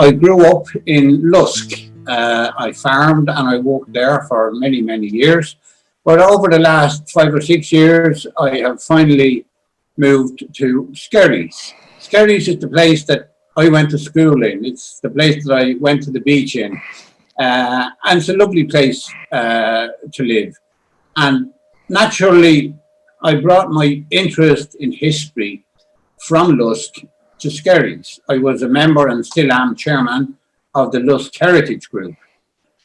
I grew up in Lusk. I farmed and I worked there for many, many years. But over the last 5 or 6 years, I have finally moved to Skerries. Skerries is the place that I went to school in. It's the place that I went to the beach in. And it's a lovely place to live. And naturally, I brought my interest in history from Lusk to Skerries. I was a member and still am chairman of the Lusk Heritage Group.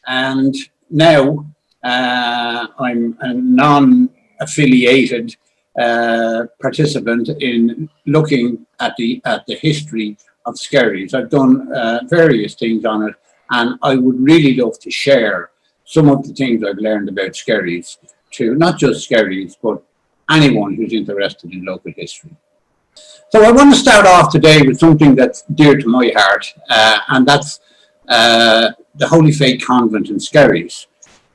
And now I'm a non-affiliated participant in looking at the history of Skerries. I've done various things on it, and I would really love to share some of the things I've learned about Skerries to not just Skerries, but anyone who's interested in local history. So I want to start off today with something that's dear to my heart, and that's the Holy Faith Convent in Skerries.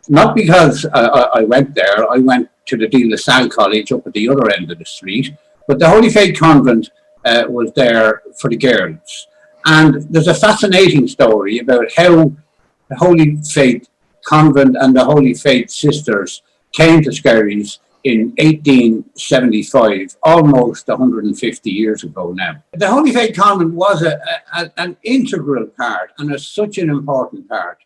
Not because I went there, I went to the De La Salle College up at the other end of the street, but the Holy Faith Convent was there for the girls. And there's a fascinating story about how the Holy Faith Convent and the Holy Faith Sisters came to Skerries in 1875, almost 150 years ago now. The Holy Faith Convent was an integral part and such an important part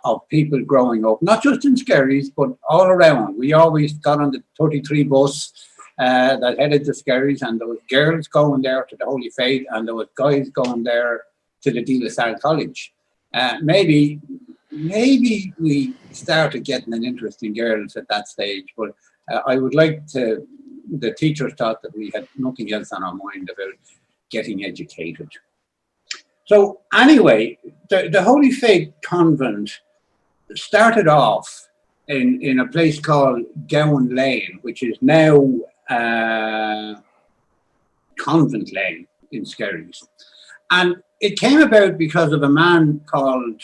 of people growing up, not just in Skerries, but all around. We always got on the 33 bus that headed to Skerries, and there was girls going there to the Holy Faith, and there was guys going there to the De La Salle College. Maybe we started getting an interest in girls at that stage, but I would like to, the teachers thought that we had nothing else on our mind about getting educated. So anyway, the Holy Faith Convent started off in a place called Gowan Lane, which is now Convent Lane in Skerries. And it came about because of a man called,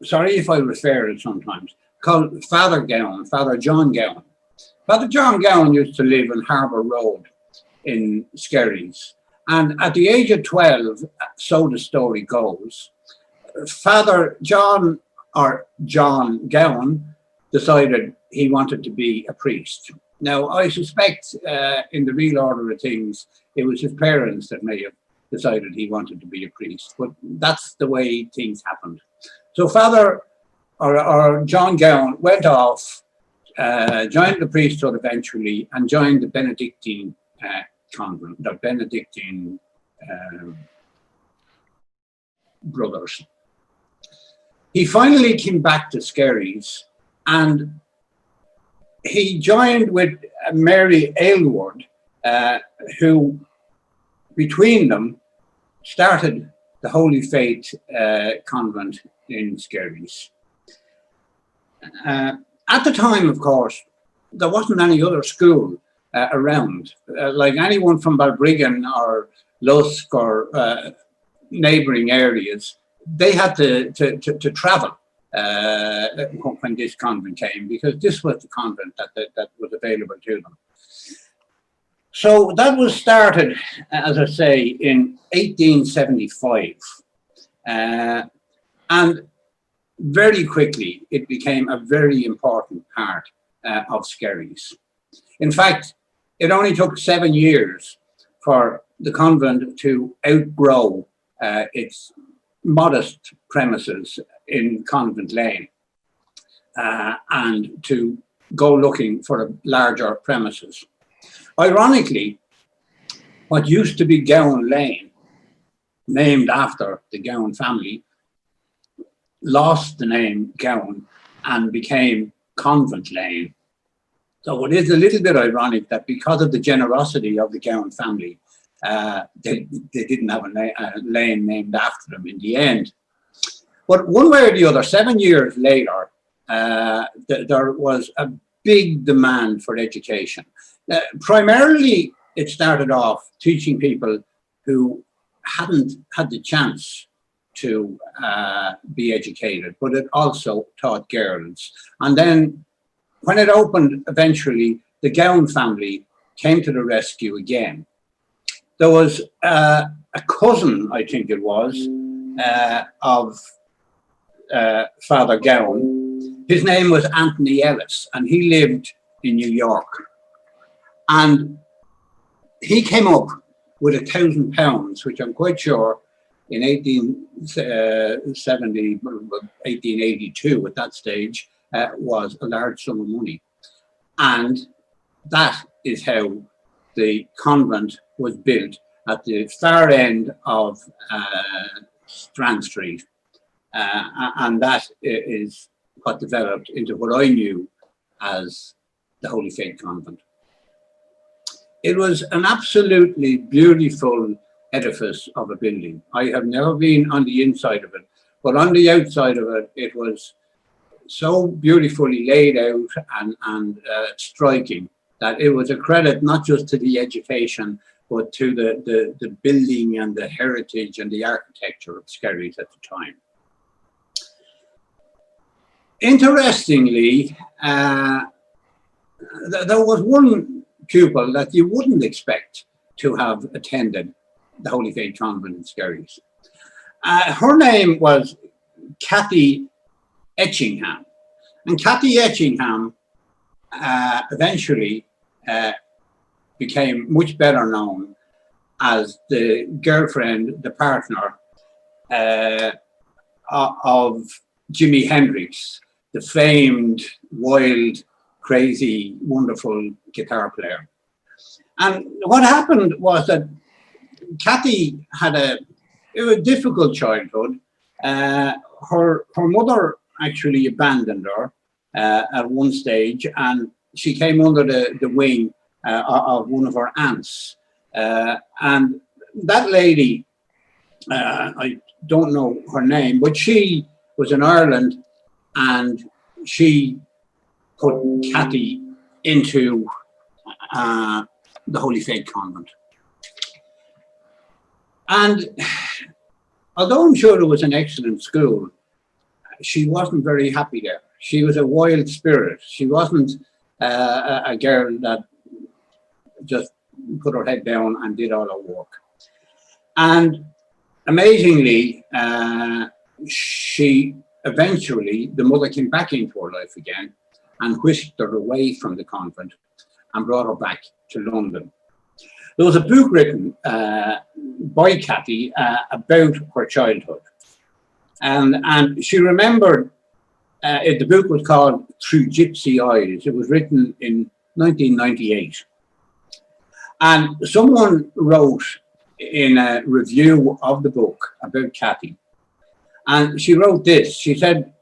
sorry if I refer it sometimes, called Father Gowan, Father John Gowan. Father John Gowan used to live on Harbour Road in Skerries. And at the age of 12, so the story goes, Father John, or John Gowan, decided he wanted to be a priest. Now, I suspect in the real order of things, it was his parents that may have decided he wanted to be a priest, but that's the way things happened. So Father, or John Gowan, went off, joined the priesthood eventually, and joined the Benedictine convent, the Benedictine brothers. He finally came back to Skerries, and he joined with Mary Aylward, who between them started the Holy Faith Convent in Skerries. At the time, of course, there wasn't any other school around. Like anyone from Balbriggan or Lusk or neighbouring areas, they had to travel when this convent came, because this was the convent that was available to them. So that was started, as I say, in 1875. And very quickly, it became a very important part of Skerries. In fact, it only took 7 years for the convent to outgrow its modest premises in Convent Lane and to go looking for larger premises. Ironically, what used to be Gowan Lane, named after the Gowan family, lost the name Gowan and became Convent Lane. So it is a little bit ironic that because of the generosity of the Gowan family, they didn't have a lane named after them in the end. But one way or the other, 7 years later, there was a big demand for education. Primarily, it started off teaching people who hadn't had the chance to be educated, but it also taught girls. And then when it opened eventually, the Gowan family came to the rescue again. There was a cousin, I think it was, of Father Gowan. His name was Anthony Ellis, and he lived in New York. And he came up with £1,000, which I'm quite sure in 1870, 1882 at that stage, was a large sum of money. And that is how the convent was built at the far end of Strand Street. And that is what developed into what I knew as the Holy Faith Convent. It was an absolutely beautiful edifice of a building. I have never been on the inside of it, but on the outside of it, it was so beautifully laid out and striking that it was a credit not just to the education, but to the building and the heritage and the architecture of Skerries at the time. Interestingly, there was one pupil that you wouldn't expect to have attended the Holy Faith Convent in Skerries. Her name was Kathy Etchingham. And Kathy Etchingham eventually became much better known as the girlfriend, the partner of Jimi Hendrix, the famed, wild, crazy, wonderful guitar player. And what happened was that Kathy had a difficult childhood. Her mother actually abandoned her at one stage, and she came under the wing of one of her aunts. And that lady, I don't know her name, but she was in Ireland, and she put Kathy into the Holy Faith Convent. And although I'm sure it was an excellent school, she wasn't very happy there. She was a wild spirit. She wasn't a girl that just put her head down and did all her work. And amazingly, she eventually, the mother came back into her life again and whisked her away from the convent and brought her back to London. There was a book written by Kathy about her childhood. And she remembered, the book was called Through Gypsy Eyes. It was written in 1998. And someone wrote in a review of the book about Kathy, and she wrote this. She said,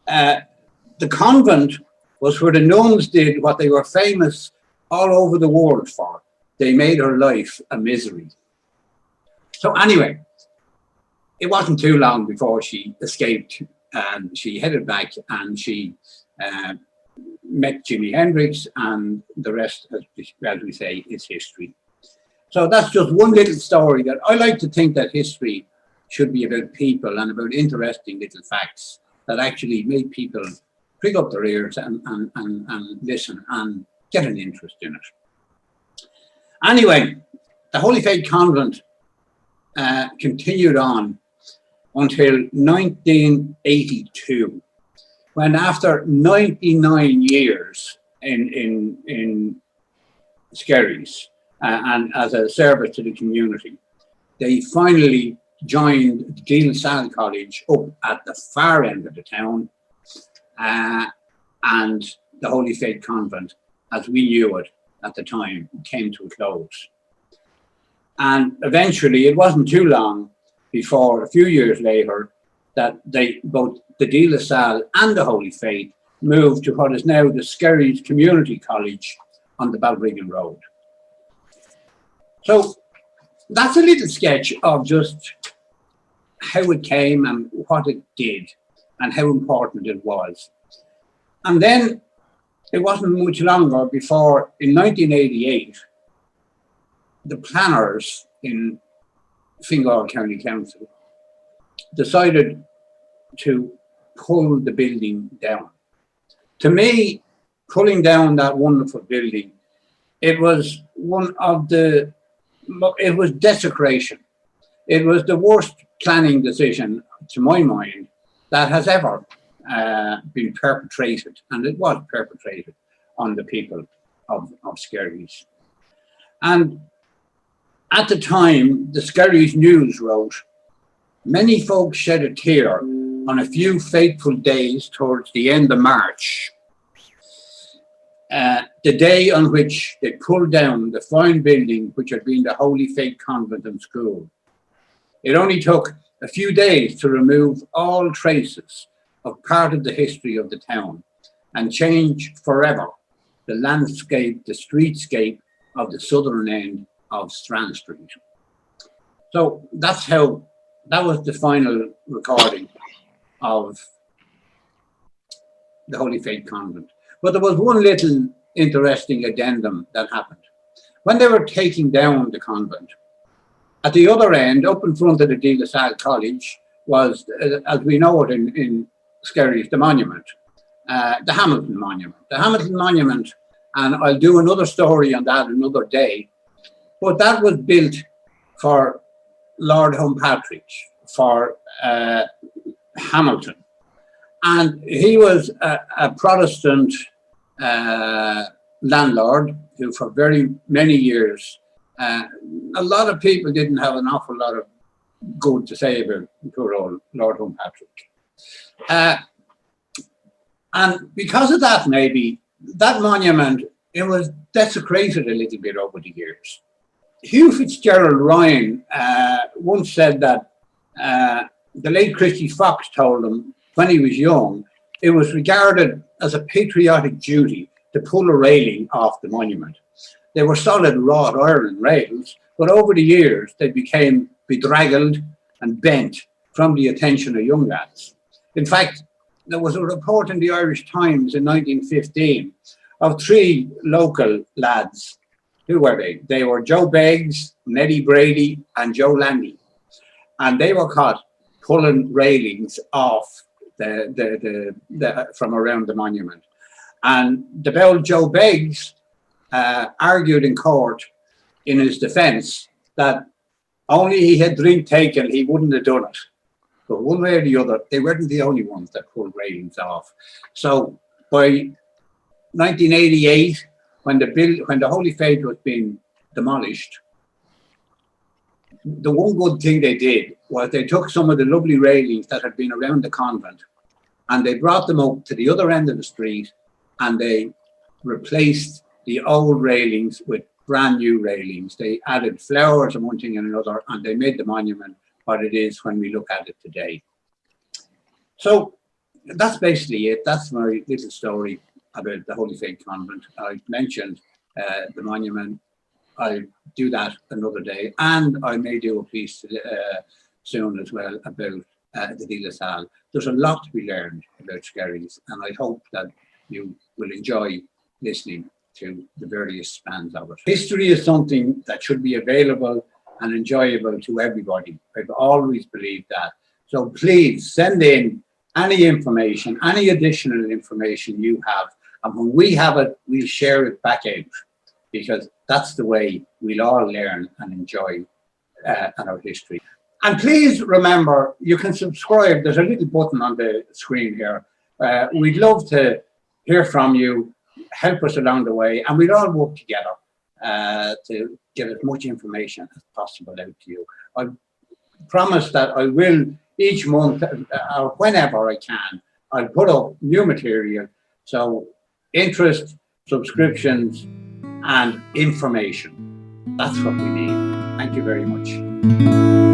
the convent was where the nuns did what they were famous all over the world for. They made her life a misery. So anyway, it wasn't too long before she escaped, and she headed back, and she met Jimi Hendrix, and the rest, as we say, is history. So that's just one little story that I like to think that history should be about people and about interesting little facts that actually make people prick up their ears and listen and get an interest in it. Anyway, the Holy Faith Convent continued on until 1982, when after 99 years in Skerries and as a service to the community, they finally joined De La Salle College up at the far end of the town, and the Holy Faith Convent, as we knew it at the time, came to a close. And eventually, it wasn't too long before, a few years later, that both the De La Salle and the Holy Faith moved to what is now the Skerries Community College on the Balbriggan Road. So that's a little sketch of just how it came and what it did and how important it was. And then it wasn't much longer before, in 1988, the planners in Fingal County Council decided to pull the building down. To me, pulling down that wonderful building, it was desecration It was the worst planning decision, to my mind, that has ever been perpetrated, and it was perpetrated on the people of Skerries. And at the time, the Skerries News wrote, "Many folks shed a tear on a few fateful days towards the end of March, the day on which they pulled down the fine building which had been the Holy Faith Convent and School. It only took a few days to remove all traces of part of the history of the town and change forever the landscape, the streetscape of the southern end of Strand Street." So that was the final recording of the Holy Faith Convent. But there was one little interesting addendum that happened. When they were taking down the convent, at the other end, up in front of the De La Salle College, was, as we know it in Skerries, the monument, the Hamilton Monument. The Hamilton Monument, and I'll do another story on that another day, but that was built for Lord Humpatrick, for Hamilton. And he was a Protestant landlord who for very many years, a lot of people didn't have an awful lot of good to say about poor old Lord Humpatrick. And because of that, maybe, that monument, it was desecrated a little bit over the years. Hugh Fitzgerald Ryan once said that the late Christy Fox told him when he was young, it was regarded as a patriotic duty to pull a railing off the monument. They were solid wrought iron rails, but over the years they became bedraggled and bent from the attention of young lads. In fact, there was a report in the Irish Times in 1915 of 3 local lads. Who were they? They were Joe Beggs, Neddy Brady, and Joe Landy. And they were caught pulling railings off from around the monument. And the bell Joe Beggs argued in court in his defence that only he had drink taken, he wouldn't have done it. But one way or the other, they weren't the only ones that pulled railings off. So by 1988, when the Holy Faith was being demolished, the one good thing they did was they took some of the lovely railings that had been around the convent and they brought them up to the other end of the street and they replaced the old railings with brand new railings. They added flowers and one thing and another, and they made the monument what it is when we look at it today. So that's basically it. That's my little story about the Holy Faith Convent. I mentioned the monument. I'll do that another day, and I may do a piece soon as well about the De La Salle. There's a lot to be learned about Skerries, and I hope that you will enjoy listening to the various spans of it. History is something that should be available and enjoyable to everybody. I've always believed that. So please send in any information, any additional information you have, and when we have it, we'll share it back out, because that's the way we'll all learn and enjoy our history. And please remember, you can subscribe. There's a little button on the screen here. We'd love to hear from you, help us along the way, and we'll all work together to get as much information as possible out to you. I promise that I will, each month or whenever I can, I'll put up new material. So interest, subscriptions, and information. That's what we need. Thank you very much.